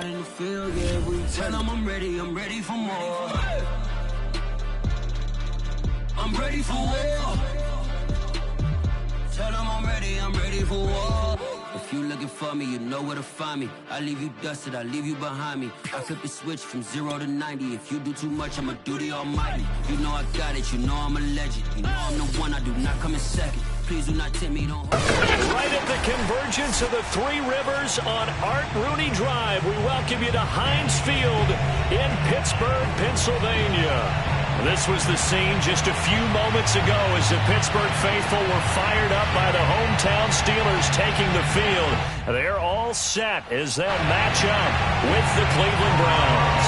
out in the field, yeah, we tell them I'm ready for more. I'm ready for war. Tell them I'm ready for war. If you looking for me, you know where to find me. I leave you dusted, I leave you behind me. I flip the switch from 0 to 90. If you do too much, I'ma do the almighty. You know I got it, you know I'm a legend. You know I'm the one, I do not come in second. Please do not tempt me, don't hold. Right at the convergence of the Three Rivers on Art Rooney Drive, we welcome you to Heinz Field in Pittsburgh, Pennsylvania. This was the scene just a few moments ago as the Pittsburgh faithful were fired up by the hometown Steelers taking the field. They're all set as they'll match up with the Cleveland Browns.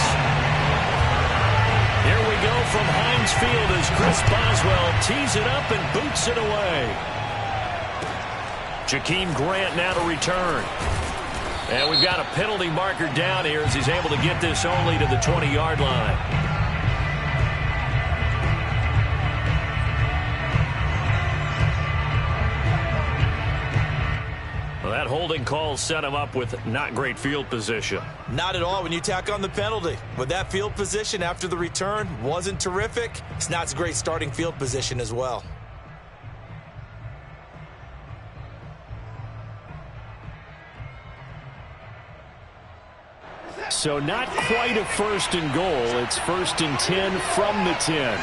Here we go from Heinz Field as Chris Boswell tees it up and boots it away. Jakeem Grant now to return. And we've got a penalty marker down here as he's able to get this only to the 20-yard line. That holding call set him up with not great field position. Not at all when you tack on the penalty. With that field position after the return wasn't terrific, it's not a great starting field position as well. So not quite a first and goal. It's 1st and 10 from the 10.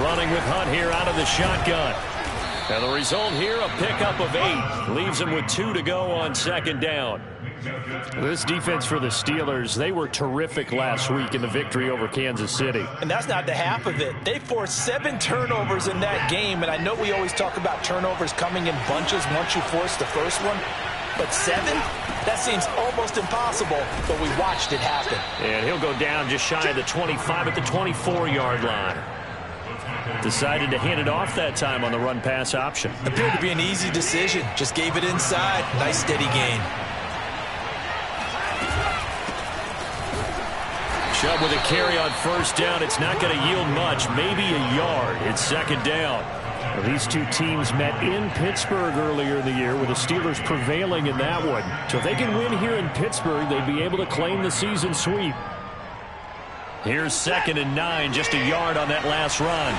Running with Hunt here out of the shotgun. And the result here, a pickup of 8. Leaves them with 2 to go on 2nd down. This defense for the Steelers, they were terrific last week in the victory over Kansas City. And that's not the half of it. They forced 7 turnovers in that game. And I know we always talk about turnovers coming in bunches once you force the first one. But 7? That seems almost impossible, but we watched it happen. And he'll go down just shy of the 25 at the 24-yard line. Decided to hand it off that time on the run-pass option. Appeared to be an easy decision. Just gave it inside. Nice steady gain. Chubb with a carry on 1st down. It's not going to yield much, maybe a yard. It's 2nd down. Well, these two teams met in Pittsburgh earlier in the year with the Steelers prevailing in that one. So if they can win here in Pittsburgh, they'd be able to claim the season sweep. Here's 2nd and 9, just a yard on that last run.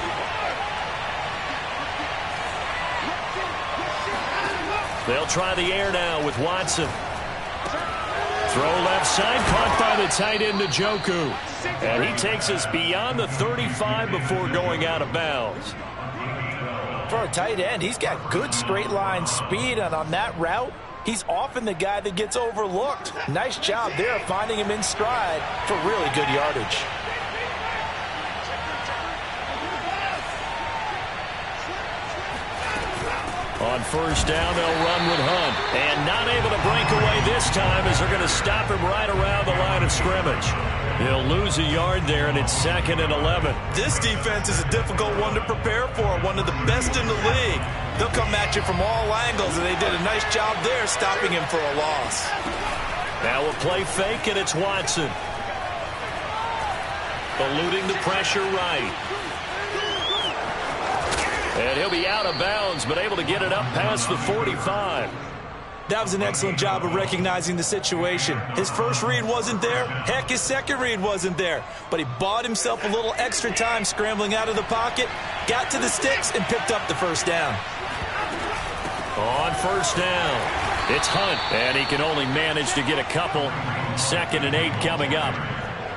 They'll try the air now with Watson. Throw left side, caught by the tight end Njoku. And he takes us beyond the 35 before going out of bounds. For a tight end, he's got good straight line speed, and on that route, he's often the guy that gets overlooked. Nice job there finding him in stride for really good yardage. On 1st down, they'll run with Hunt. And not able to break away this time as they're going to stop him right around the line of scrimmage. He'll lose a yard there, and it's 2nd and 11. This defense is a difficult one to prepare for, one of the best in the league. They'll come at you from all angles, and they did a nice job there stopping him for a loss. Now we'll play fake, and it's Watson. Eluding the pressure right. And he'll be out of bounds, but able to get it up past the 45. That was an excellent job of recognizing the situation. His first read wasn't there. Heck, his second read wasn't there. But he bought himself a little extra time scrambling out of the pocket, got to the sticks, and picked up the 1st down. On 1st down, it's Hunt. And he can only manage to get a couple. 2nd and 8 coming up.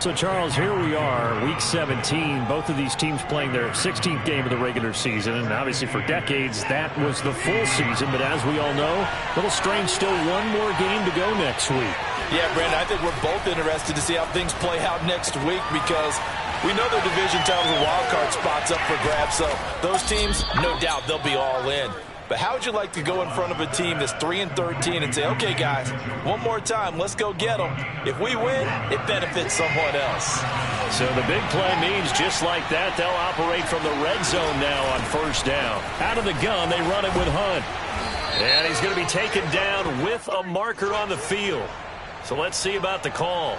So, Charles, here we are, Week 17. Both of these teams playing their 16th game of the regular season. And obviously for decades, that was the full season. But as we all know, a little strange, still one more game to go next week. Yeah, Brandon, I think we're both interested to see how things play out next week because we know their division titles and wild card spots up for grabs. So those teams, no doubt, they'll be all in. But how would you like to go in front of a team that's 3-13 and say, okay, guys, one more time, let's go get them. If we win, it benefits someone else. So the big play means just like that, they'll operate from the red zone now on 1st down. Out of the gun, they run it with Hunt. And he's going to be taken down with a marker on the field. So let's see about the call.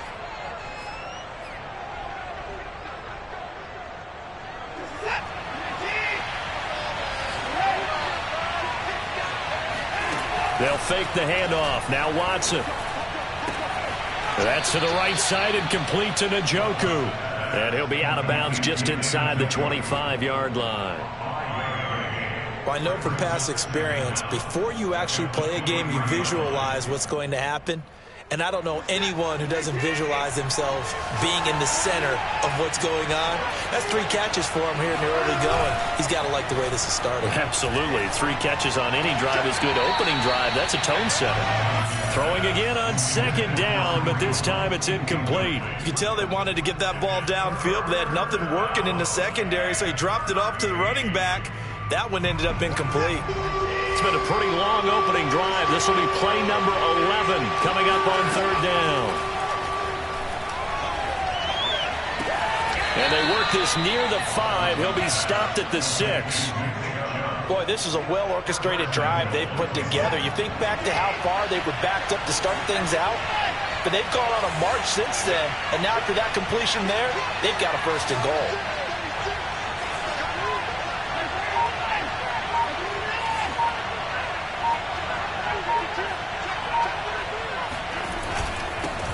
They'll fake the handoff. Now Watson. That's to the right side and complete to Njoku. And he'll be out of bounds just inside the 25-yard line. Well, I know from past experience, before you actually play a game, you visualize what's going to happen. And I don't know anyone who doesn't visualize themselves being in the center of what's going on. That's 3 catches for him here in the early going. He's got to like the way this is starting. Absolutely. 3 catches on any drive is good. Opening drive, that's a tone setter. Throwing again on 2nd down, but this time it's incomplete. You can tell they wanted to get that ball downfield, but they had nothing working in the secondary, so he dropped it off to the running back. That one ended up incomplete. It's been a pretty long opening drive. This will be play number 11 coming up on 3rd down. And they work this near the 5. He'll be stopped at the 6. Boy, this is a well-orchestrated drive they've put together. You think back to how far they were backed up to start things out, but they've gone on a march since then. And now after that completion there, they've got a 1st and goal.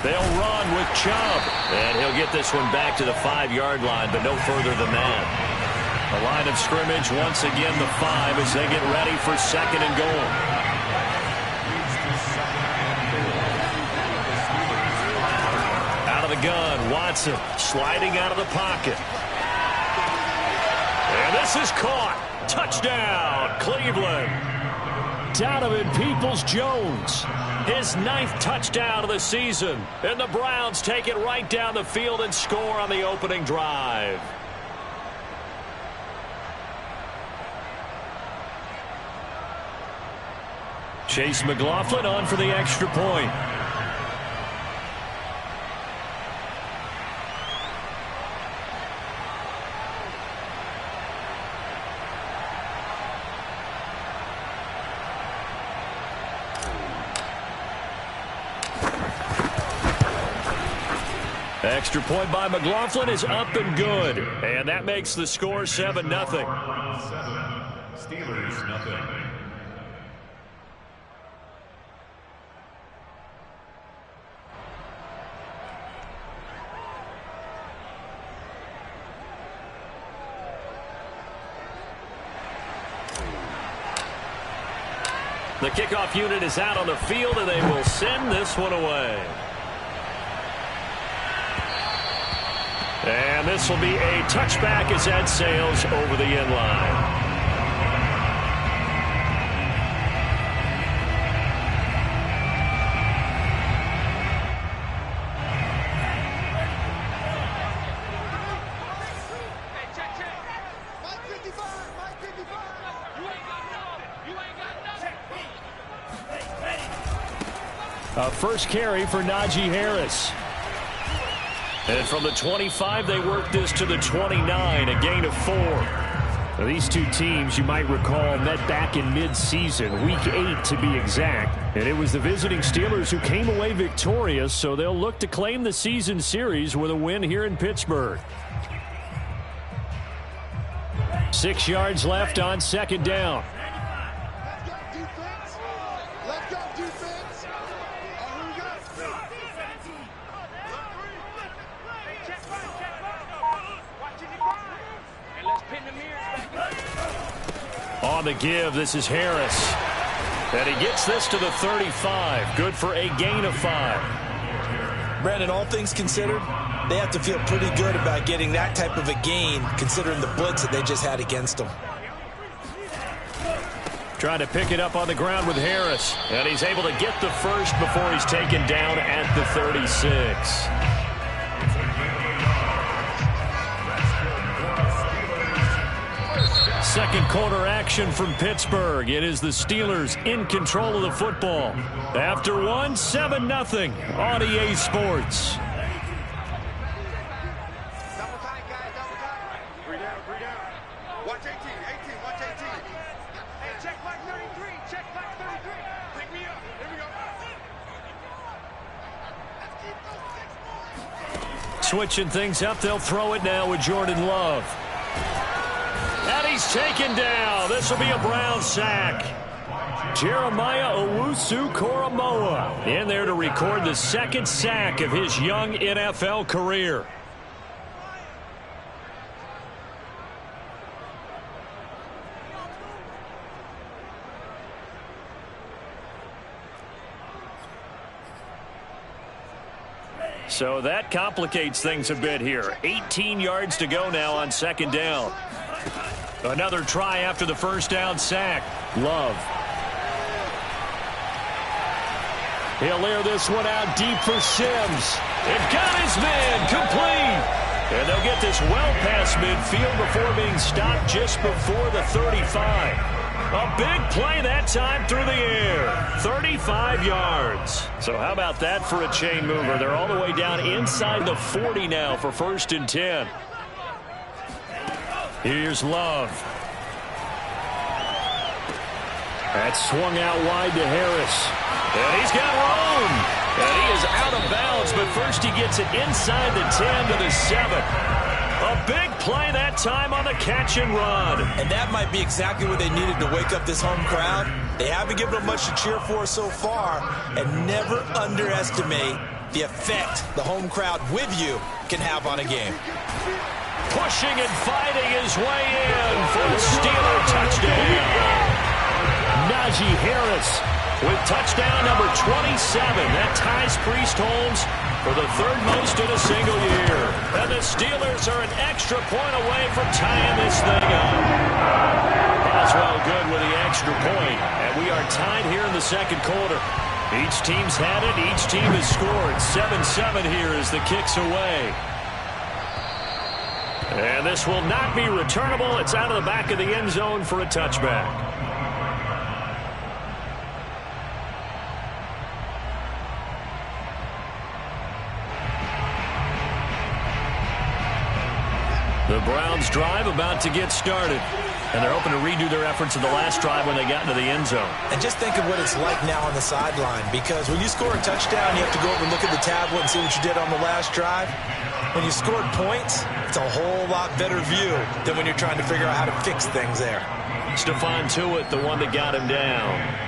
They'll run with Chubb. And he'll get this one back to the 5-yard line, but no further than that. The line of scrimmage, once again, the 5 as they get ready for 2nd and goal. Out of the gun, Watson sliding out of the pocket. And this is caught. Touchdown, Cleveland. Donovan Peoples-Jones, his 9th touchdown of the season. And the Browns take it right down the field and score on the opening drive. Chase McLaughlin on for the extra point. Extra point by McLaughlin is up and good. And that makes the score 7-0. Steelers, nothing. The kickoff unit is out on the field, and they will send this one away. And this will be a touchback as that sails over the end line. A first carry for Najee Harris. And from the 25, they work this to the 29, a gain of 4. Now, these two teams, you might recall, met back in mid-season, Week 8 to be exact. And it was the visiting Steelers who came away victorious, so they'll look to claim the season series with a win here in Pittsburgh. 6 yards left on 2nd down. On the give, this is Harris. And he gets this to the 35. Good for a gain of 5. Brandon, all things considered, they have to feel pretty good about getting that type of a gain, considering the blitz that they just had against them. Trying to pick it up on the ground with Harris. And he's able to get the first before he's taken down at the 36. Second quarter action from Pittsburgh. It is the Steelers in control of the football. After one, 7-0 on EA Sports. Double tight, guys, double tight. 3 down, 3 down. Watch 18, watch 18. Hey, check back 33, check back 33. Pick me up, here we go. Switching things up, they'll throw it now with Jordan Love. And he's taken down. This will be a Brown sack. Jeremiah Owusu-Koramoah in there to record the second sack of his young NFL career. So that complicates things a bit here. 18 yards to go now on second down. Another try after the first down sack. Love. He'll air this one out deep for Sims. They've got his man complete. And they'll get this well past midfield before being stopped just before the 35. A big play that time through the air. 35 yards. So how about that for a chain mover? They're all the way down inside the 40 now for 1st and 10. Here's Love. That's swung out wide to Harris. And he's got room. And he is out of bounds, but first he gets it inside the 10 to the 7. A big play that time on the catch and run. And that might be exactly what they needed to wake up this home crowd. They haven't given them much to cheer for so far, and never underestimate the effect the home crowd with you can have on a game. Pushing and fighting his way in for the Steeler touchdown. Najee Harris with touchdown number 27. That ties Priest Holmes for the 3rd most in a single year. And the Steelers are an extra point away from tying this thing up. Boswell good with the extra point. And we are tied here in the second quarter. Each team's had it. Each team has scored. 7-7 here as the kick's away. And this will not be returnable. It's out of the back of the end zone for a touchback. The Browns drive about to get started. And they're hoping to redo their efforts in the last drive when they got into the end zone. And just think of what it's like now on the sideline, because when you score a touchdown, you have to go over and look at the tablet and see what you did on the last drive. When you scored points, it's a whole lot better view than when you're trying to figure out how to fix things there. Stephon Tuitt, the one that got him down.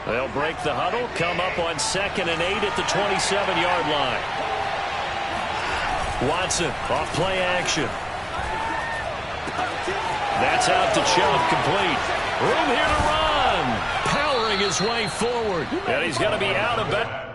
They'll break the huddle, come up on 2nd and 8 at the 27-yard line. Watson off play action. That's out to Chubb, complete. Room here to run. Powering his way forward. And he's going to be out of bounds.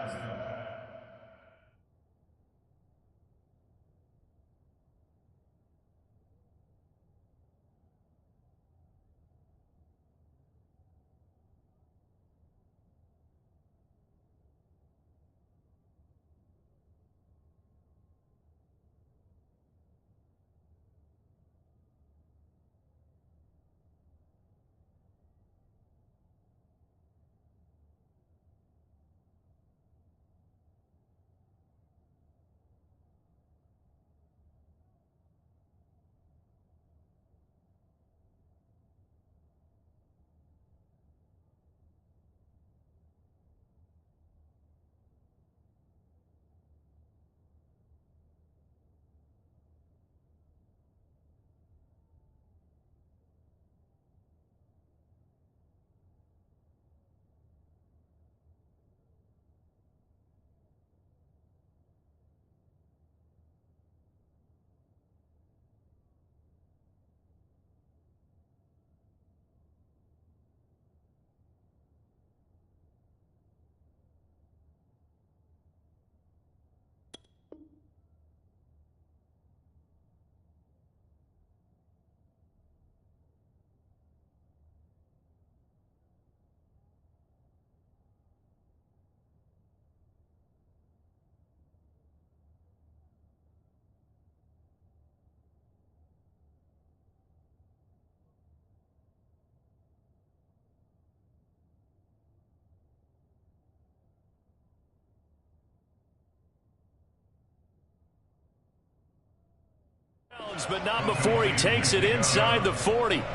But not before he takes it inside the 40. 34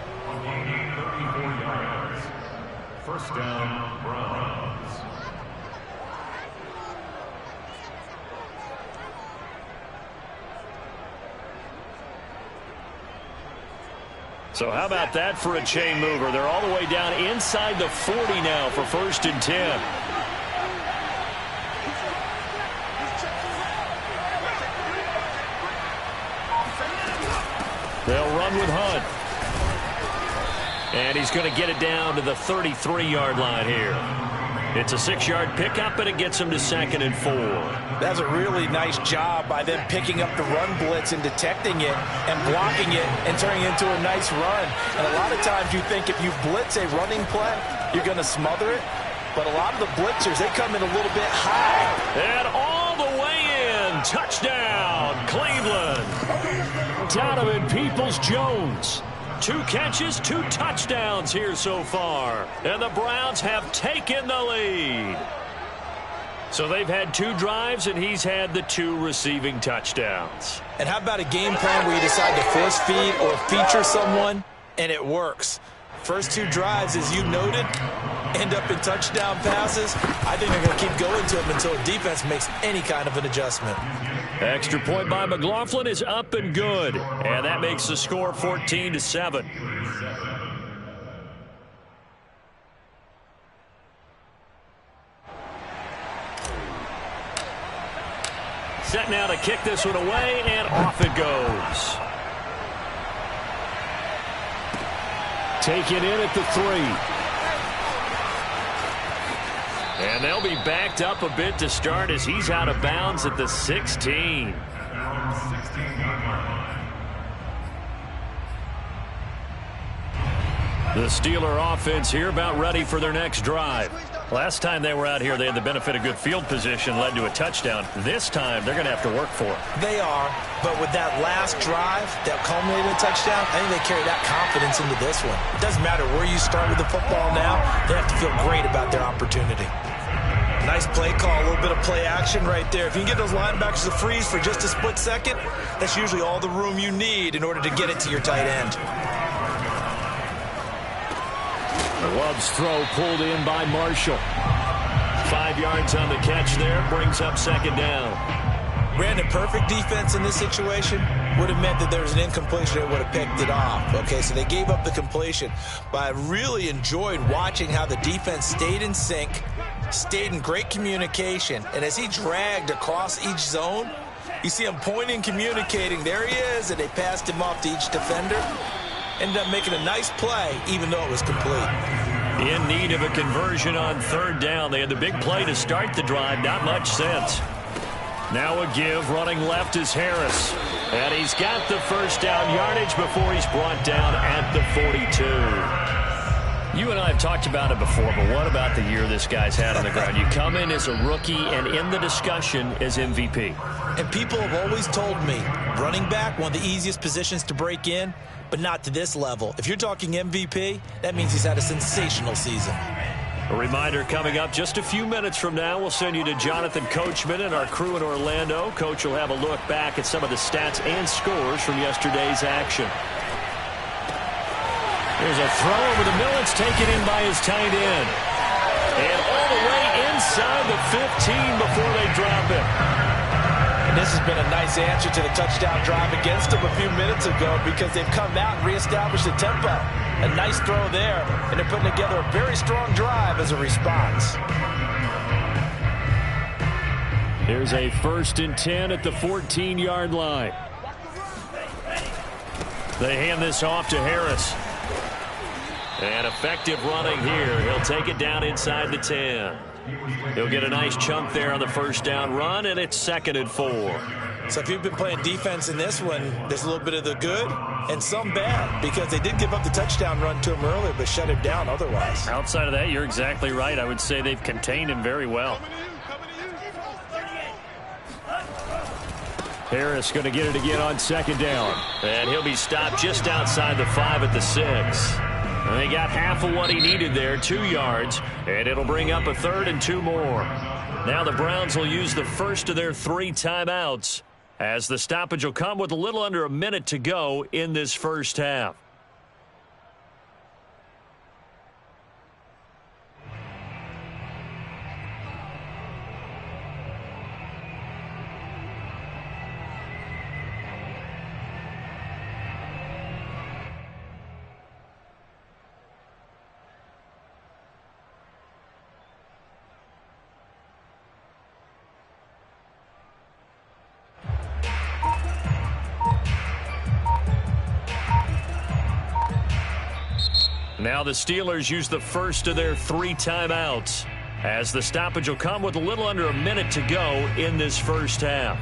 yards. First down, Browns. So how about that for a chain mover? They're all the way down inside the 40 now for 1st and 10. They'll run with Hunt. And he's going to get it down to the 33-yard line here. It's a 6-yard pickup, and it gets him to 2nd and 4. That's a really nice job by them picking up the run blitz and detecting it and blocking it and turning it into a nice run. And a lot of times you think if you blitz a running play, you're going to smother it. But a lot of the blitzers, they come in a little bit high. And all the way in. Touchdown, Cleveland. Donovan Peoples-Jones. 2 catches, 2 touchdowns here so far. And the Browns have taken the lead. So they've had 2 drives, and he's had the 2 receiving touchdowns. And how about a game plan where you decide to force feed or feature someone, and it works? First 2 drives, as you noted, end up in touchdown passes. I think they're going to keep going to them until the defense makes any kind of an adjustment. Extra point by McLaughlin is up and good. And that makes the score 14-7. Set now to kick this one away, and off it goes. Taken in at the 3. And they'll be backed up a bit to start as he's out of bounds at the 16. The Steeler offense here about ready for their next drive. Last time they were out here, they had the benefit of good field position, led to a touchdown. This time, they're going to have to work for it. They are, but with that last drive that culminated in a touchdown, I think they carry that confidence into this one. It doesn't matter where you start with the football now, they have to feel great about their opportunity. Nice play call, a little bit of play action right there. If you can get those linebackers to freeze for just a split second, that's usually all the room you need in order to get it to your tight end. Love's throw pulled in by Marshall. 5 yards on the catch there, brings up 2nd down. Brandon, perfect defense in this situation would have meant that there was an incompletion that would have picked it off. Okay, so they gave up the completion. But I really enjoyed watching how the defense stayed in sync, stayed in great communication, and as he dragged across each zone, you see him pointing, communicating. There he is, and they passed him off to each defender. Ended up making a nice play, even though it was complete. In need of a conversion on 3rd down. They had the big play to start the drive. Not much sense. Now a give. Running left is Harris. And he's got the 1st down yardage before he's brought down at the 42. You and I have talked about it before, but what about the year this guy's had on the ground? You come in as a rookie and in the discussion as MVP. And people have always told me, running back, one of the easiest positions to break in, but not to this level. If you're talking MVP, that means he's had a sensational season. A reminder coming up just a few minutes from now, we'll send you to Jonathan Coachman and our crew in Orlando. Coach will have a look back at some of the stats and scores from yesterday's action. There's a throw over the middle. It's taken in by his tight end. And all the way inside the 15 before they drop it. And this has been a nice answer to the touchdown drive against them a few minutes ago because they've come out and reestablished the tempo. A nice throw there, and they're putting together a very strong drive as a response. Here's a 1st and 10 at the 14-yard line. They hand this off to Harris. And effective running here. He'll take it down inside the 10. He'll get a nice chunk there on the 1st down run, and it's 2nd and 4. So if you've been playing defense in this one, there's a little bit of the good and some bad because they did give up the touchdown run to him earlier but shut him down otherwise. Outside of that, you're exactly right. I would say they've contained him very well. Harris going to get it again on 2nd down. And he'll be stopped just outside the 5 at the 6. And he got half of what he needed there, 2 yards, and it'll bring up a 3rd and 2 more. Now the Browns will use the first of their 3 timeouts as the stoppage will come with a little under a minute to go in this first half. Now the Steelers use the first of their 3 timeouts, as the stoppage will come with a little under a minute to go in this first half.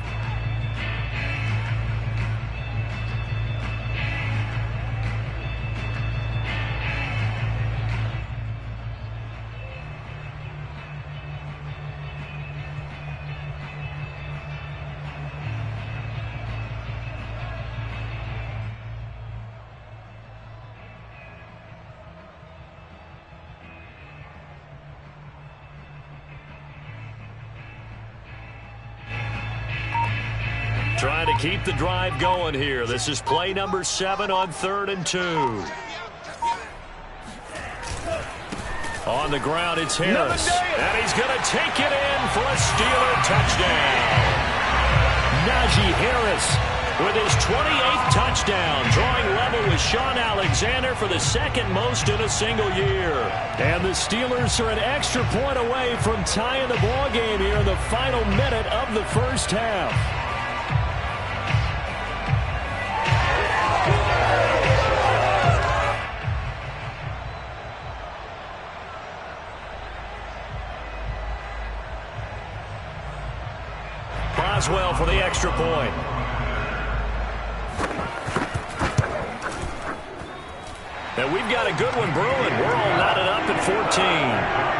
Trying to keep the drive going here. This is play number 7 on 3rd and 2. On the ground, it's Harris. And he's going to take it in for a Steeler touchdown. Najee Harris with his 28th touchdown, drawing level with Shaun Alexander for the 2nd most in a single year. And the Steelers are an extra point away from tying the ball game here in the final minute of the first half. Boswell for the extra point. And we've got a good one brewing. We're all knotted up at 14.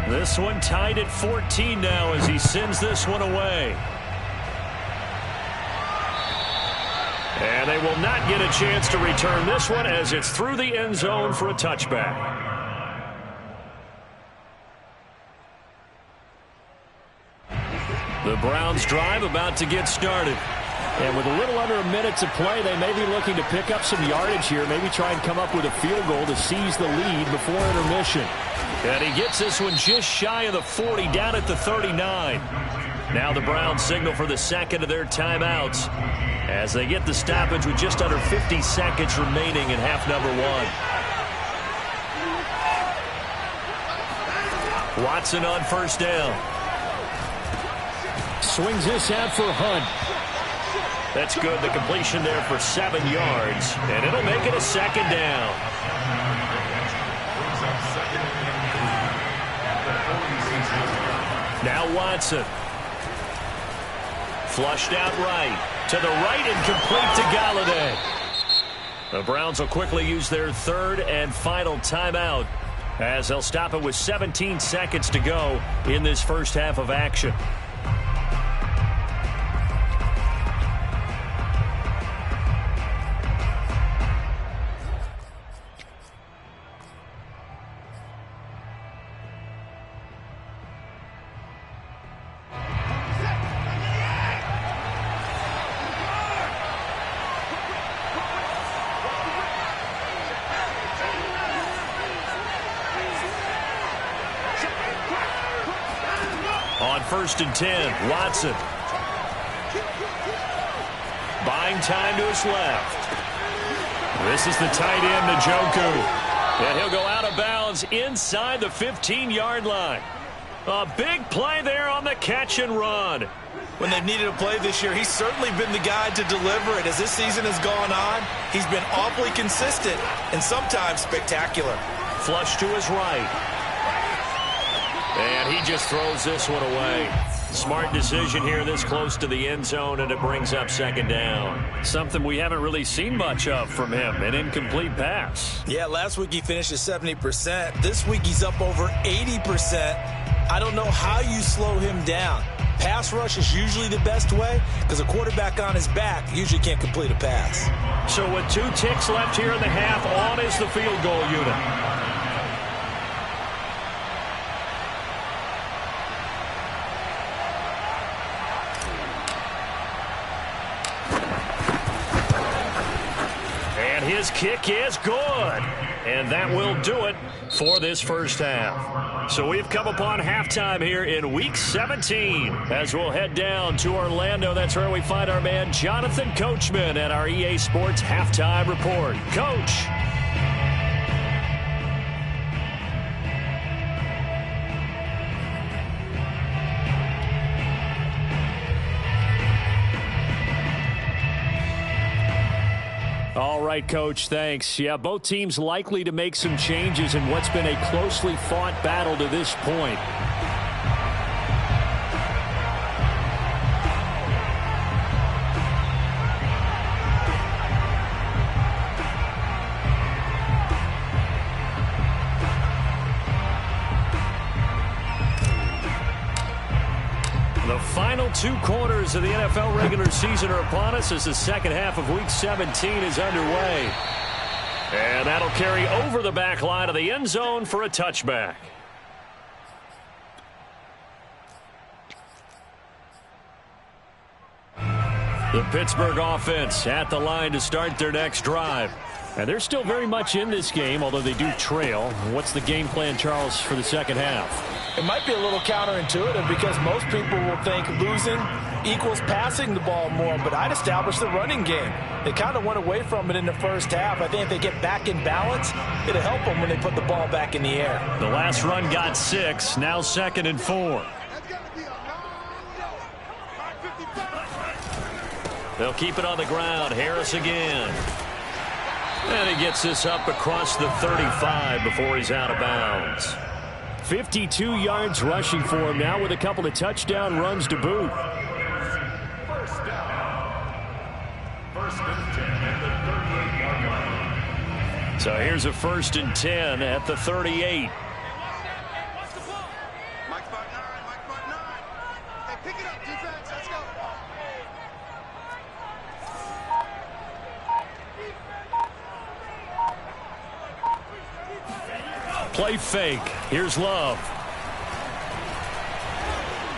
This one tied at 14 now as he sends this one away. And they will not get a chance to return this one as it's through the end zone for a touchback. The Browns drive about to get started. And with a little under a minute to play, they may be looking to pick up some yardage here, maybe try and come up with a field goal to seize the lead before intermission. And he gets this one just shy of the 40, down at the 39. Now the Browns signal for the 2nd of their timeouts as they get the stoppage with just under 50 seconds remaining in half number 1. Watson on first down. Swings this out for Hunt. That's good. The completion there for 7 yards. And it'll make it a 2nd down. Now Watson. Flushed out right. To the right and complete to Galladay. The Browns will quickly use their 3rd and final timeout as they'll stop it with 17 seconds to go in this first half of action. On 1st and 10, Watson. Buying time to his left. This is the tight end, Njoku. And he'll go out of bounds inside the 15-yard line. A big play there on the catch and run. When they've needed a play this year, he's certainly been the guy to deliver it. As this season has gone on, he's been awfully consistent and sometimes spectacular. Flush to his right. And he just throws this one away. Smart decision here this close to the end zone, and it brings up 2nd down. Something we haven't really seen much of from him, an incomplete pass. Yeah, last week he finished at 70%. This week he's up over 80%. I don't know how you slow him down. Pass rush is usually the best way because a quarterback on his back usually can't complete a pass. So with 2 ticks left here in the half, on is the field goal unit. his kick is good. And that will do it for this first half. So we've come upon halftime here in Week 17. As we'll head down to Orlando, that's where we find our man Jonathan Coachman at our EA Sports Halftime Report. Coach. All right, Coach, thanks. Yeah, both teams likely to make some changes in what's been a closely fought battle to this point. The final 2 quarters of the NFL regular season are upon us as the second half of Week 17 is underway. And that'll carry over the back line of the end zone for a touchback. The Pittsburgh offense at the line to start their next drive. And they're still very much in this game, although they do trail. What's the game plan, Charles, for the second half? It might be a little counterintuitive because most people will think losing equals passing the ball more, but I'd establish the running game. They kind of went away from it in the first half. I think if they get back in balance, it'll help them when they put the ball back in the air. The last run got 6, now 2nd and 4. They'll keep it on the ground. Harris again. And he gets this up across the 35 before he's out of bounds. 52 yards rushing for him now with a couple of touchdown runs to boot. First down. First and 10 at the 38-yard line. So here's a 1st and 10 at the 38. Mike spot 9, Mike spot 9. Hey, pick it up, defense. Let's go. Play fake. Here's Love.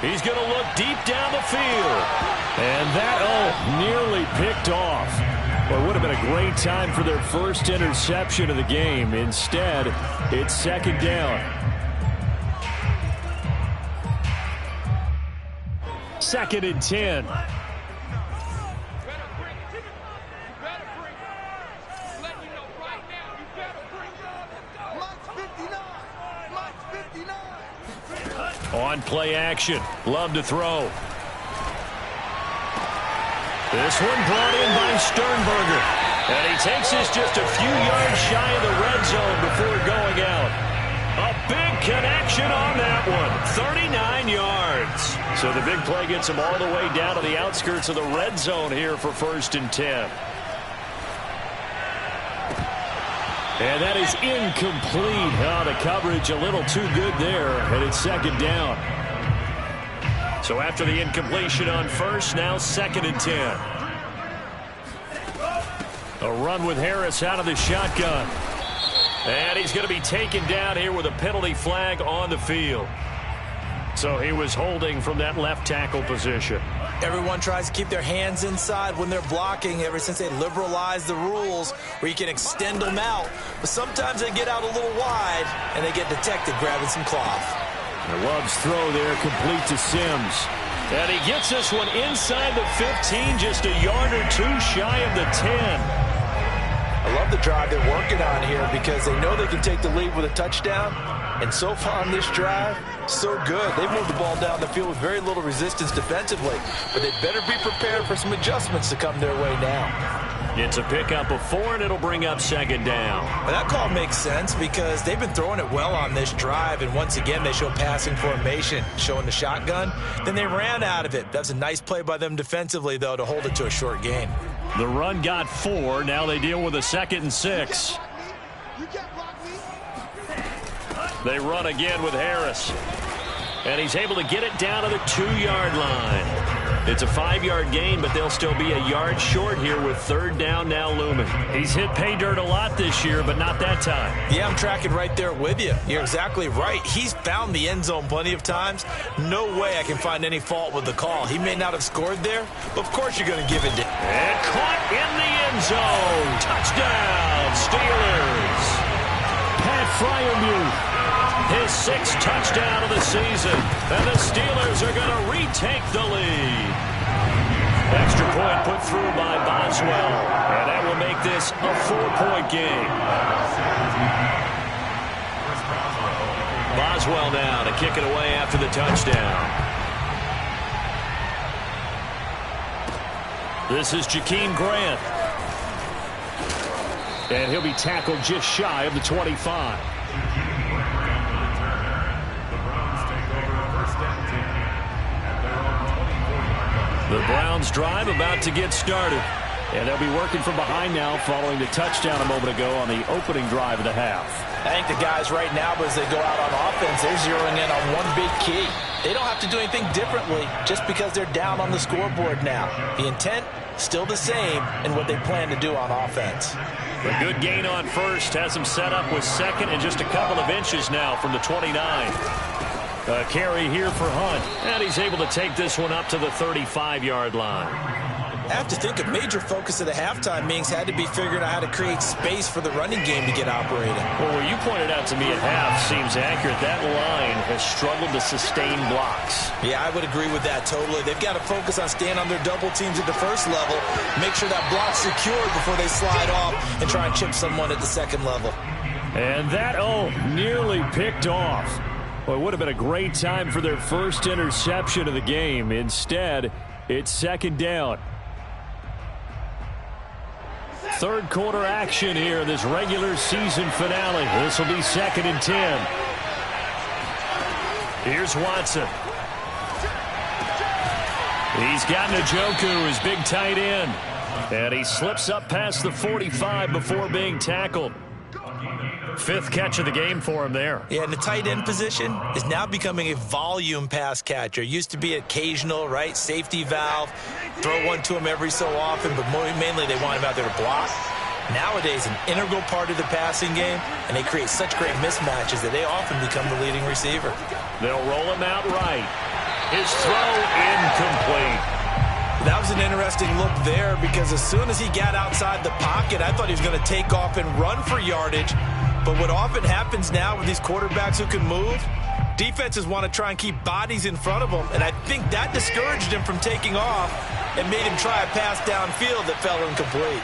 He's going to look deep down the field. And that, nearly picked off. Well, it would have been a great time for their first interception of the game. Instead, it's 2nd down. 2nd and 10. On play action. Love to throw. This one brought in by Sternberger. And he takes this just a few yards shy of the red zone before going out. A big connection on that one. 39 yards. So the big play gets him all the way down to the outskirts of the red zone here for 1st and 10. And that is incomplete. Oh, the coverage a little too good there, and it's 2nd down. So after the incompletion on 1st, now 2nd and 10. A run with Harris out of the shotgun. And he's going to be taken down here with a penalty flag on the field. So he was holding from that left tackle position. Everyone tries to keep their hands inside when they're blocking ever since they liberalized the rules where you can extend them out. But sometimes they get out a little wide and they get detected grabbing some cloth. And Love's throw there complete to Sims. And he gets this one inside the 15, just a yard or 2 shy of the 10. I love the drive they're working on here because they know they can take the lead with a touchdown. And so far on this drive, so good. They've moved the ball down the field with very little resistance defensively. But they better be prepared for some adjustments to come their way now. It's a pickup of 4, and it'll bring up 2nd down. Well, that call makes sense because they've been throwing it well on this drive. And once again, they show passing formation, showing the shotgun. Then they ran out of it. That's a nice play by them defensively, though, to hold it to a short gain. The run got 4. Now they deal with a 2nd and 6. They run again with Harris. And he's able to get it down to the 2-yard line. It's a 5-yard gain, but they'll still be a yard short here with third down now looming. He's hit pay dirt a lot this year, but not that time. Yeah, I'm tracking right there with you. You're exactly right. He's found the end zone plenty of times. No way I can find any fault with the call. He may not have scored there, but of course you're going to give it to him. And caught in the end zone. Touchdown, Steelers. Pat Freiermuth, his 6th touchdown of the season. And the Steelers are going to retake the lead. Extra point put through by Boswell. And that will make this a 4-point game. Boswell now to kick it away after the touchdown. This is Jakeem Grant. And he'll be tackled just shy of the 25. The Browns drive about to get started. And they'll be working from behind now following the touchdown a moment ago on the opening drive of the half. I think the guys right now, as they go out on offense, they're zeroing in on one big key. They don't have to do anything differently just because they're down on the scoreboard now. The intent, still the same in what they plan to do on offense. A good gain on first has him set up with second and just a couple of inches now from the 29. A carry here for Hunt, and he's able to take this one up to the 35-yard line. I have to think a major focus of the halftime meetings had to be figuring out how to create space for the running game to get operating. Well, what you pointed out to me at half seems accurate. That line has struggled to sustain blocks. Yeah, I would agree with that totally. They've got to focus on staying on their double teams at the first level, make sure that block's secured before they slide off and try and chip someone at the second level. And that, nearly picked off. Well, it would have been a great time for their first interception of the game. Instead, it's second down. Third quarter action here in this regular season finale. This will be 2nd and 10. Here's Watson. He's got Njoku, his big tight end. And he slips up past the 45 before being tackled. 5th catch of the game for him there. Yeah, and the tight end position is now becoming a volume pass catcher. Used to be occasional, right? Safety valve. Throw one to him every so often, but mainly they want him out there to block. Nowadays, an integral part of the passing game, and they create such great mismatches that they often become the leading receiver. They'll roll him out right. His throw incomplete. That was an interesting look there because as soon as he got outside the pocket, I thought he was going to take off and run for yardage. But what often happens now with these quarterbacks who can move, defenses want to try and keep bodies in front of them, and I think that discouraged him from taking off and made him try a pass downfield that fell incomplete.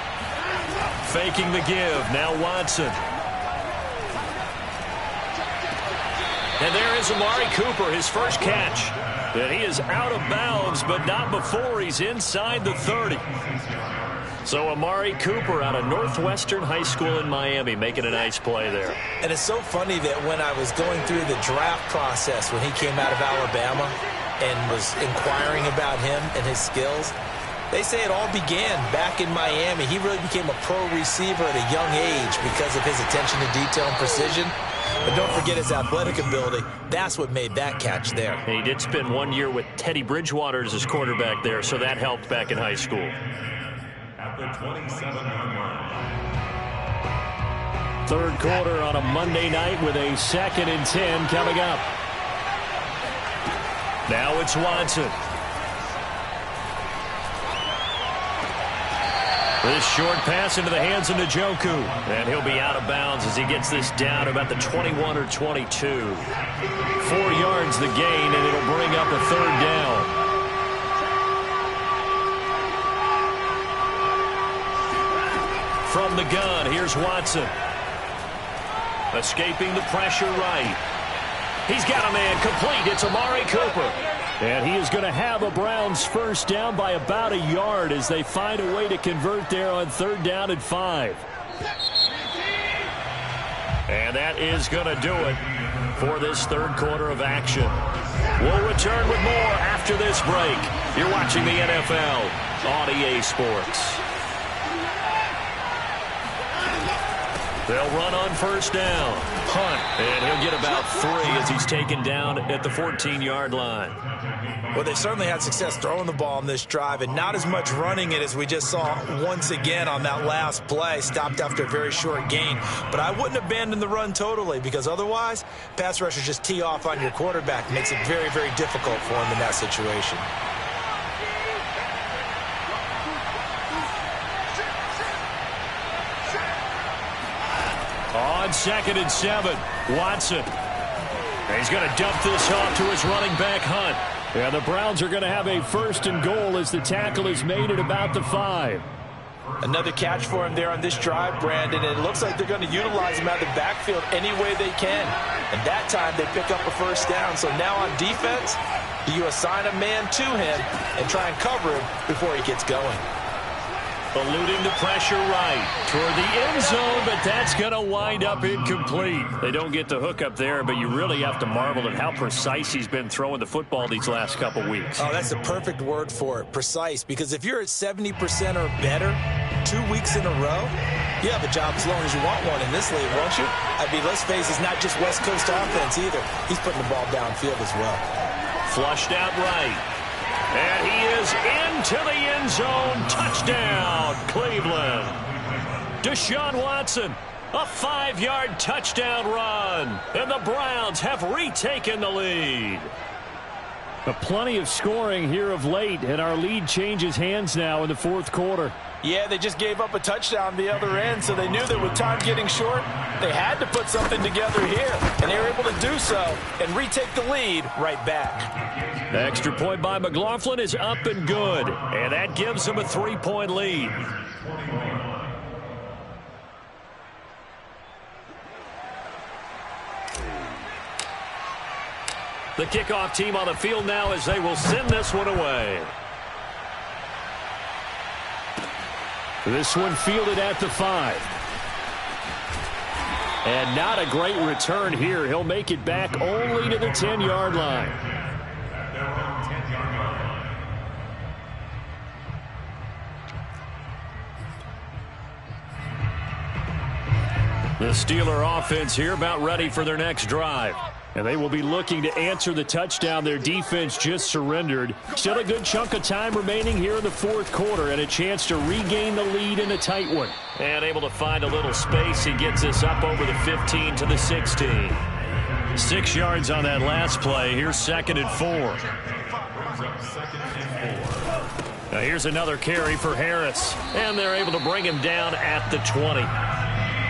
Faking the give, now Watson. And there is Amari Cooper, his first catch. And he is out of bounds, but not before he's inside the 30. So Amari Cooper out of Northwestern High School in Miami making a nice play there. And it's so funny that when I was going through the draft process when he came out of Alabama and was inquiring about him and his skills, they say it all began back in Miami. He really became a pro receiver at a young age because of his attention to detail and precision. But don't forget his athletic ability. That's what made that catch there. And he did spend 1 year with Teddy Bridgewater as his quarterback there, so that helped back in high school. At the 27-yard line. Third quarter on a Monday night with a 2nd and 10 coming up. Now it's Watson. This short pass into the hands of Njoku. And he'll be out of bounds as he gets this down about the 21 or 22. 4 yards the gain, and it'll bring up a third down. From the gun, here's Watson. Escaping the pressure right. He's got a man complete. It's Amari Cooper. And he is going to have a Browns first down by about a yard as they find a way to convert there on 3rd down and 5. And that is going to do it for this third quarter of action. We'll return with more after this break. You're watching the NFL on EA Sports. They'll run on first down. Hunt, and he'll get about 3 as he's taken down at the 14-yard line. Well, they certainly had success throwing the ball on this drive, and not as much running it as we just saw once again on that last play. Stopped after a very short gain. But I wouldn't abandon the run totally, because otherwise, pass rushers just tee off on your quarterback. Makes it very, very difficult for him in that situation. On 2nd and 7, Watson. And he's going to dump this off to his running back, Hunt. And the Browns are going to have a 1st and goal as the tackle is made at about the 5. Another catch for him there on this drive, Brandon. And it looks like they're going to utilize him out of the backfield any way they can. And that time they pick up a 1st down. So now on defense, you assign a man to him and try and cover him before he gets going. Eluding the pressure right toward the end zone, but that's going to wind up incomplete. They don't get the hook up there, but you really have to marvel at how precise he's been throwing the football these last couple weeks. Oh, that's the perfect word for it, precise. Because if you're at 70% or better 2 weeks in a row, you have a job as long as you want one in this league, won't you? I mean, let's face it, it's not just West Coast offense either. He's putting the ball downfield as well. Flushed out right. And he is into the end zone. Touchdown, Cleveland. Deshaun Watson, a 5-yard touchdown run. And the Browns have retaken the lead. Plenty of scoring here of late, and our lead changes hands now in the 4th quarter. Yeah, they just gave up a touchdown the other end, so they knew that with time getting short, they had to put something together here. And they were able to do so and retake the lead right back. The extra point by McLaughlin is up and good, and that gives them a 3-point lead. The kickoff team on the field now as they will send this one away. This one fielded at the 5. And not a great return here. He'll make it back only to the 10-yard line. The Steeler offense here about ready for their next drive. And they will be looking to answer the touchdown their defense just surrendered. Still a good chunk of time remaining here in the 4th quarter and a chance to regain the lead in a tight one. And able to find a little space. He gets us up over the 15 to the 16. 6 yards on that last play. Here's 2nd and 4. Now here's another carry for Harris. And they're able to bring him down at the 20.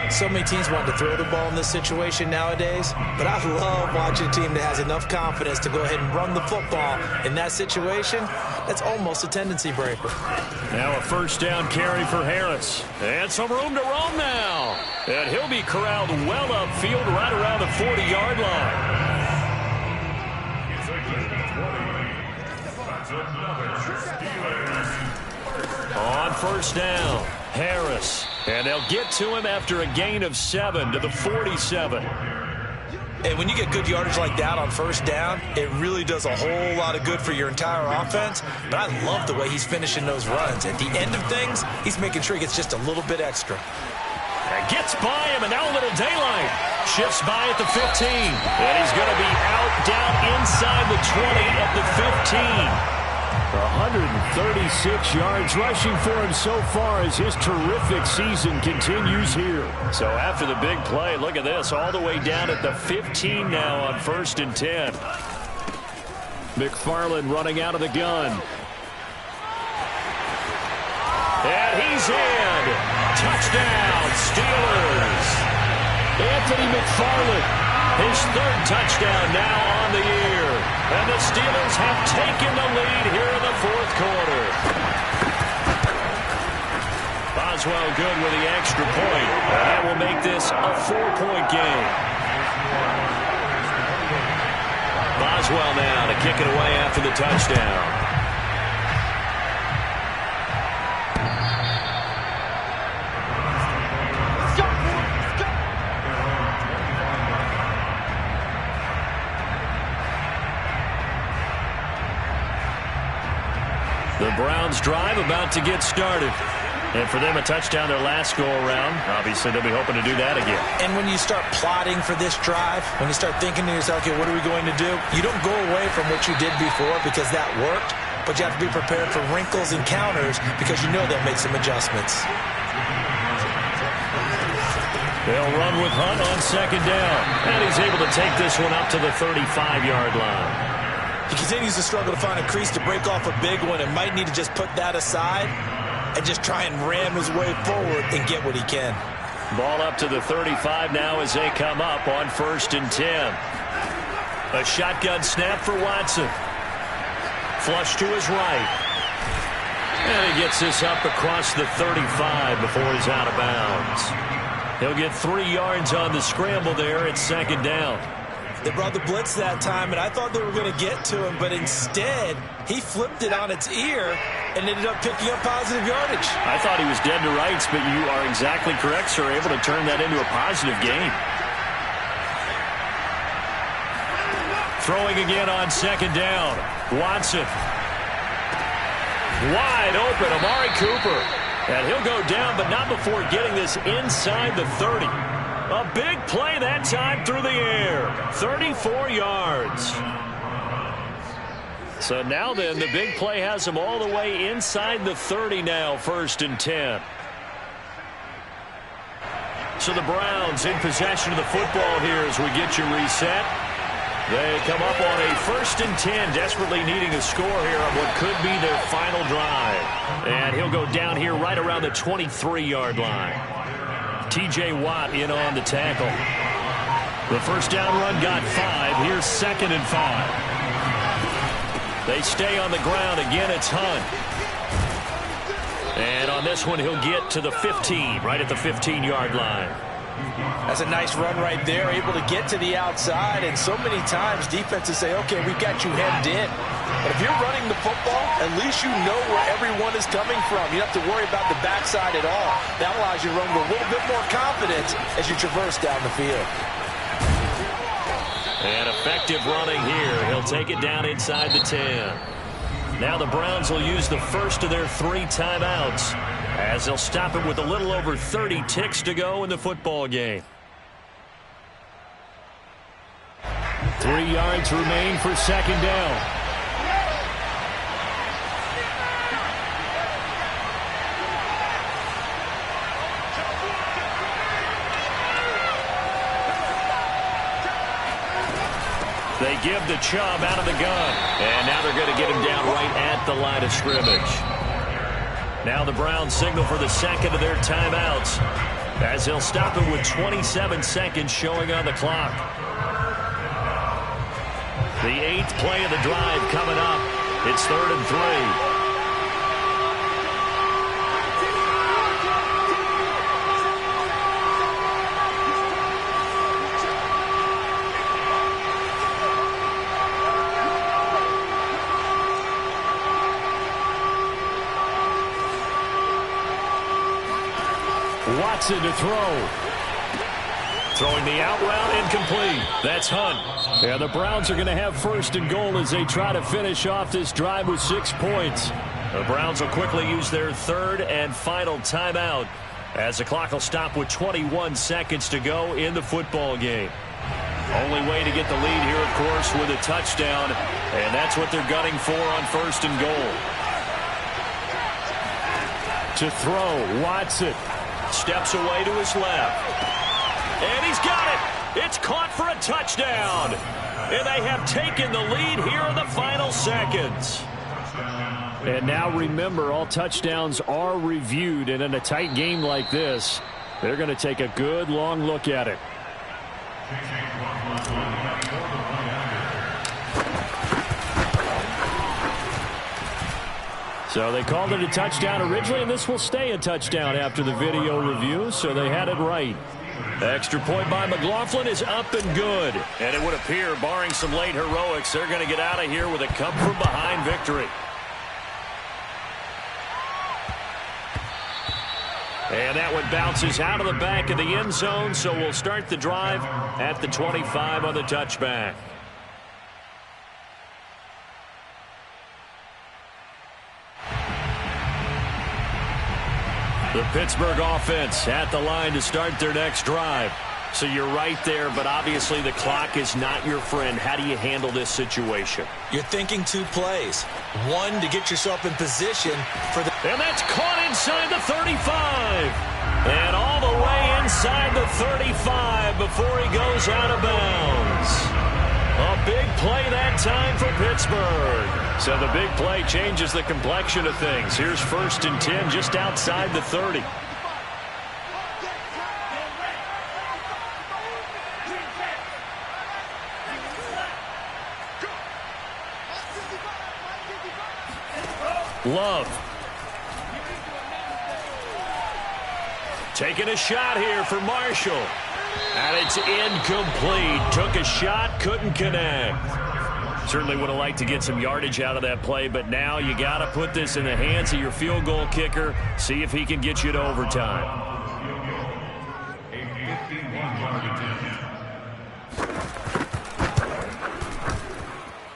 So many teams want to throw the ball in this situation nowadays, but I love watching a team that has enough confidence to go ahead and run the football. In that situation, that's almost a tendency breaker. Now a 1st down carry for Harris. And some room to roam now. And he'll be corralled well upfield right around the 40-yard line. On 1st down, Harris. And they'll get to him after a gain of 7 to the 47. And when you get good yardage like that on 1st down, it really does a whole lot of good for your entire offense. But I love the way he's finishing those runs. At the end of things, he's making sure he gets just a little bit extra. And gets by him, and now a little daylight. Shifts by at the 15. And he's going to be out down inside the 20 at the 15. 136 yards rushing for him so far as his terrific season continues here. So after the big play, look at this, all the way down at the 15 now on 1st and 10. McFarland running out of the gun. And he's in. Touchdown, Steelers. Anthony McFarland. His 3rd touchdown now on the year. And the Steelers have taken the lead here in the 4th quarter. Boswell good with the extra point. And that will make this a 4-point game. Boswell now to kick it away after the touchdown. The Browns drive about to get started. And for them, a touchdown their last go-around. Obviously, they'll be hoping to do that again. And when you start plotting for this drive, when you start thinking to yourself, okay, what are we going to do? You don't go away from what you did before because that worked, but you have to be prepared for wrinkles and counters because you know they'll make some adjustments. They'll run with Hunt on second down. And he's able to take this one up to the 35-yard line. He continues to struggle to find a crease to break off a big one and might need to just put that aside and just try and ram his way forward and get what he can. Ball up to the 35 now as they come up on 1st and 10. A shotgun snap for Watson. Flush to his right. And he gets this up across the 35 before he's out of bounds. He'll get 3 yards on the scramble there at 2nd down. They brought the blitz that time, and I thought they were going to get to him, but instead, he flipped it on its ear and ended up picking up positive yardage. I thought he was dead to rights, but you are exactly correct, sir. Able to turn that into a positive gain. Throwing again on 2nd down. Watson. Wide open, Amari Cooper. And he'll go down, but not before getting this inside the 30. A big play that time through the air. 34 yards. So now then, the big play has him all the way inside the 30 now, 1st and 10. So the Browns in possession of the football here as we get you reset. They come up on a 1st and 10, desperately needing a score here on what could be their final drive. And he'll go down here right around the 23-yard line. T.J. Watt in on the tackle. The first down run got 5. Here's 2nd and 5. They stay on the ground. Again, it's Hunt. And on this one, he'll get to the 15, right at the 15-yard line. That's a nice run right there, able to get to the outside, and so many times defenses say, okay, we've got you hemmed in. But if you're running the football, at least you know where everyone is coming from. You don't have to worry about the backside at all. That allows you to run with a little bit more confidence as you traverse down the field. And effective running here. He'll take it down inside the 10. Now the Browns will use the first of their 3 timeouts as they'll stop it with a little over 30 ticks to go in the football game. 3 yards remain for 2nd down. They give the Chubb out of the gun. And now they're going to get him down right at the line of scrimmage. Now the Browns signal for the 2nd of their timeouts as they'll stop it with 27 seconds showing on the clock. The 8th play of the drive coming up. It's 3rd and 3. Watson to throw. Throwing the out route, incomplete. That's Hunt. Yeah, the Browns are going to have 1st and goal as they try to finish off this drive with 6 points. The Browns will quickly use their 3rd and final timeout as the clock will stop with 21 seconds to go in the football game. Only way to get the lead here, of course, with a touchdown, and that's what they're gunning for on 1st and goal. To throw, Watson. Steps away to his left. And he's got it. It's caught for a touchdown. And they have taken the lead here in the final seconds. And now remember, all touchdowns are reviewed. And in a tight game like this, they're going to take a good long look at it. So they called it a touchdown originally, and this will stay a touchdown after the video review, so they had it right. The extra point by McLaughlin is up and good. And it would appear, barring some late heroics, they're going to get out of here with a come-from-behind victory. And that one bounces out of the back of the end zone, so we'll start the drive at the 25 on the touchback. The Pittsburgh offense at the line to start their next drive. So you're right there, but obviously the clock is not your friend. How do you handle this situation? You're thinking 2 plays. One, to get yourself in position for the... And that's caught inside the 35. And all the way inside the 35 before he goes out of bounds. A big play that time for Pittsburgh. So the big play changes the complexion of things. Here's 1st and 10 just outside the 30. Love. Taking a shot here for Marshall. And it's incomplete. Took a shot, couldn't connect. Certainly would have liked to get some yardage out of that play, but now you got to put this in the hands of your field goal kicker. See if he can get you to overtime.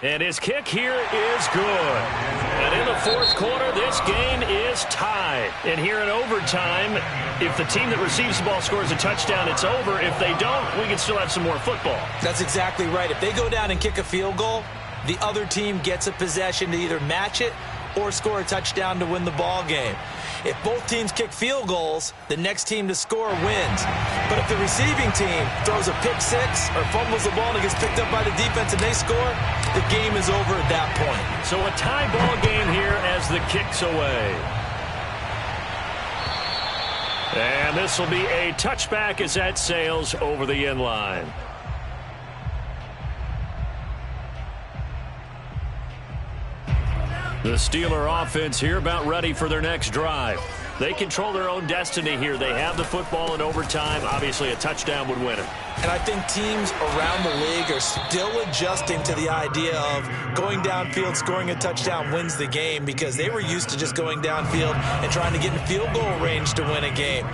And his kick here is good. And in the 4th quarter, this game is tied. And here in overtime, if the team that receives the ball scores a touchdown, it's over. If they don't, we can still have some more football. That's exactly right. If they go down and kick a field goal, the other team gets a possession to either match it or score a touchdown to win the ball game. If both teams kick field goals, the next team to score wins. But if the receiving team throws a pick 6 or fumbles the ball and it gets picked up by the defense and they score, the game is over at that point. So a tie ball game here as the kick's away. And this will be a touchback as that sails over the end line. The Steeler offense here about ready for their next drive. They control their own destiny here. They have the football in overtime. Obviously, a touchdown would win it. And I think teams around the league are still adjusting to the idea of going downfield, scoring a touchdown wins the game, because they were used to just going downfield and trying to get in field goal range to win a game.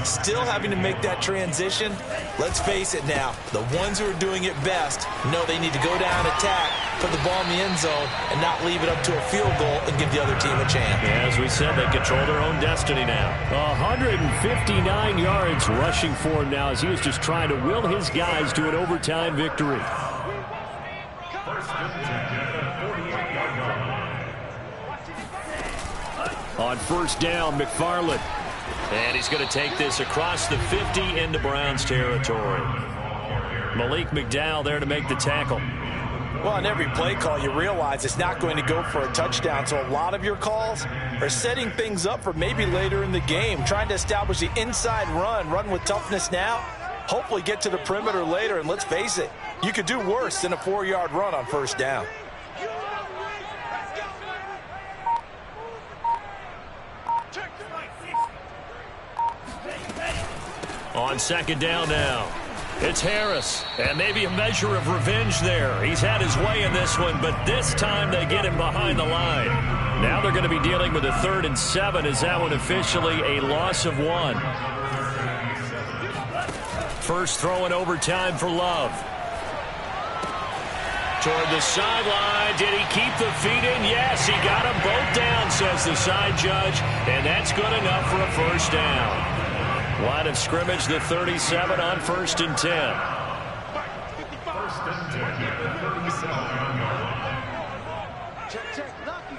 Still having to make that transition. Let's face it now, the ones who are doing it best know they need to go down, attack, put the ball in the end zone, and not leave it up to a field goal and give the other team a chance. Yeah, as we said, they control their own destiny now. 159 yards rushing for him now as he was just trying to will his guys to an overtime victory. On 1st down, McFarland. And he's going to take this across the 50 into Browns territory. Malik McDowell there to make the tackle. Well, on every play call, you realize it's not going to go for a touchdown. So a lot of your calls are setting things up for maybe later in the game, trying to establish the inside run with toughness now, hopefully get to the perimeter later. And let's face it, you could do worse than a 4-yard run on 1st down. On 2nd down now, it's Harris, and maybe a measure of revenge there. He's had his way in this one, but this time they get him behind the line. Now they're going to be dealing with a 3rd and 7. Is that one officially a loss of 1? First throw in overtime for Love. Toward the sideline. Did he keep the feet in? Yes, he got them both down, says the side judge, and that's good enough for a 1st down. Line of scrimmage, the 37 on 1st and 10. 1st and 10 at the 37-yard line. Check. Lucky.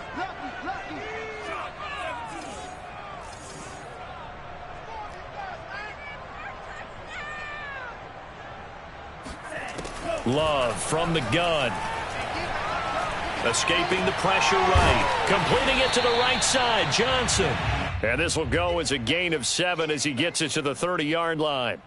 Love from the gun. Escaping the pressure right. Completing it to the right side, Johnson. And this will go as a gain of 7 as he gets it to the 30-yard line.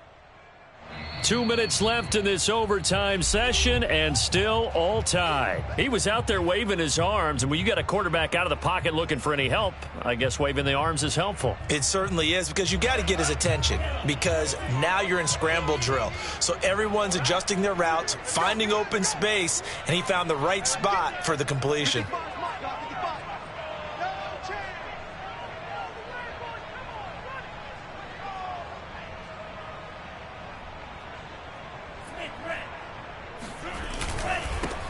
2 minutes left in this overtime session, and still all tied. He was out there waving his arms, and when you got a quarterback out of the pocket looking for any help, I guess waving the arms is helpful. It certainly is, because you got to get his attention, because now you're in scramble drill. So everyone's adjusting their routes, finding open space, and he found the right spot for the completion.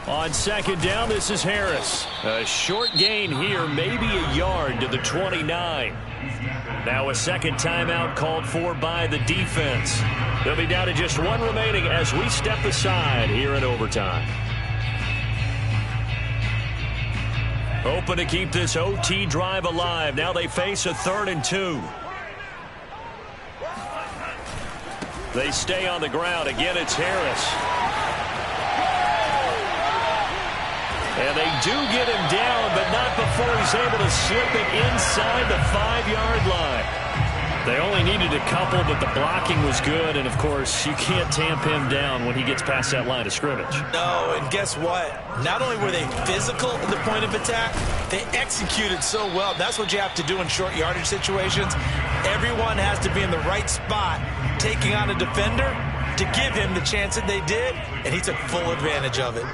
On 2nd down, this is Harris. A short gain here, maybe a yard to the 29. Now a second timeout called for by the defense. They'll be down to just one remaining as we step aside here in overtime. Hoping to keep this OT drive alive. Now they face a 3rd and 2. They stay on the ground. Again, it's Harris. And they do get him down, but not before he's able to slip it inside the 5-yard line. They only needed a couple, but the blocking was good. And, of course, you can't tamp him down when he gets past that line of scrimmage. No, and guess what? Not only were they physical at the point of attack, they executed so well. That's what you have to do in short yardage situations. Everyone has to be in the right spot, taking on a defender to give him the chance that they did, and he took full advantage of it.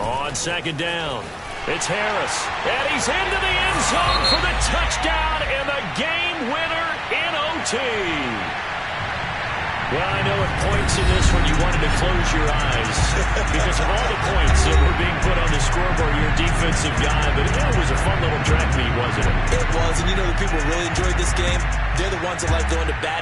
On second down, it's Harris, and he's into the end zone for the touchdown and the game winner in OT. Well, I know at points in this one you wanted to close your eyes because of all the points that were being put on the scoreboard, your defensive guy, but it was a fun little track meet, wasn't it? It was, and you know the people who really enjoyed this game, they're the ones that like going to bat.